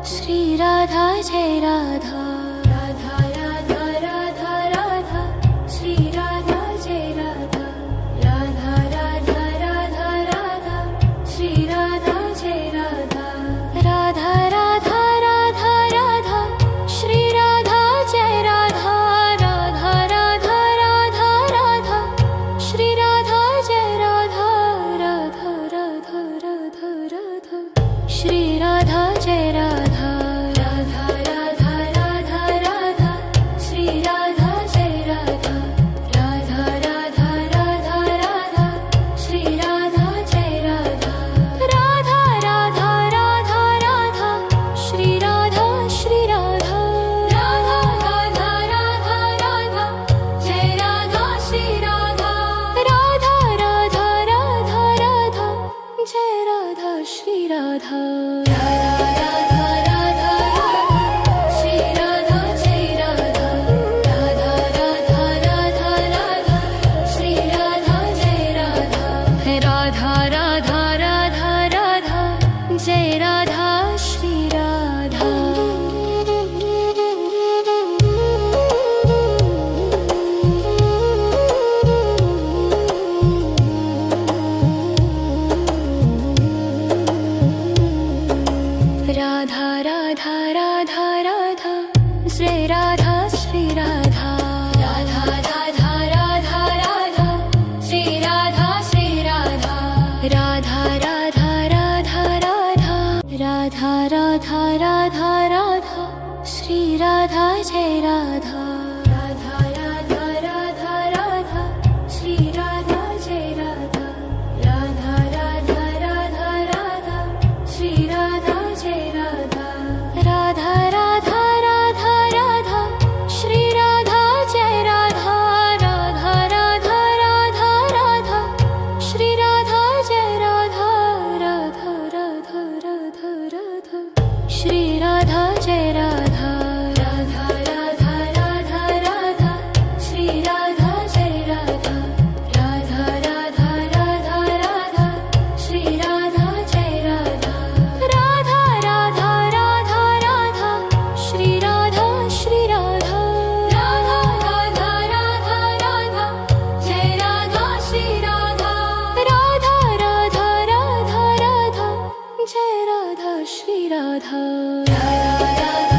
Shri Radha Jai Radha. Radha Radha Radha Radha Shri Radha Jai Radha. Radha Radha Radha Radha Shri Radha Jai Radha. Radha Radha Radha Radha Shri Radha Jai Radha. Radha Radha Radha Radha Shri Radha Jai Radha. Radha Radha Radha Radha Shri Radha Jai Radha. Radha Radha Radha Radha Shri Radha Jai Radha. Radha Radha Radha Radha Shri Radha Jai Radha. Radha Radha Radha Radha Shri Radha Shri Radha. Radha Radha Radha Radha Jai Radha Shri Radha. Radha Radha Radha Radha Jai Radha Shri Radha. Radha Radha Radha Radha Shri Radha Jai Radha. Radha Radha Radha Radha Shri Radha Jai Radha. Radha Radha Radha Radha Jai Radha Shri Radha. Radha Radha Radha Radha Jai Radha Shri Radha. Radha Radha Radha Radha Shri Radha Shri Radha. Radha Radha Radha Radha Radha Radha Radha Radha Shri Radha Jai Radha. Radha Radha Radha Radha Shri Radha Jai Radha. Radha Radha Radha Radha Shri Radha Jai Radha. Radha Radha Radha Radha Shri Radha Jai Radha. Radha Radha Radha Radha Shri Radha Jai Radha. Radha Radha Radha Radha Shri Radha Jai Radha. Radha Radha Radha Radha Shri Radha Jai Radha. Radha Radha Radha Radha Shri Radha Jai Radha. Radha Radha Radha Radha Shri Radha Shri Radha. Radha Radha Radha Radha Jai Radha Shri Radha. Radha Radha Radha Radha Jai Radha Shri Radha. Radha Radha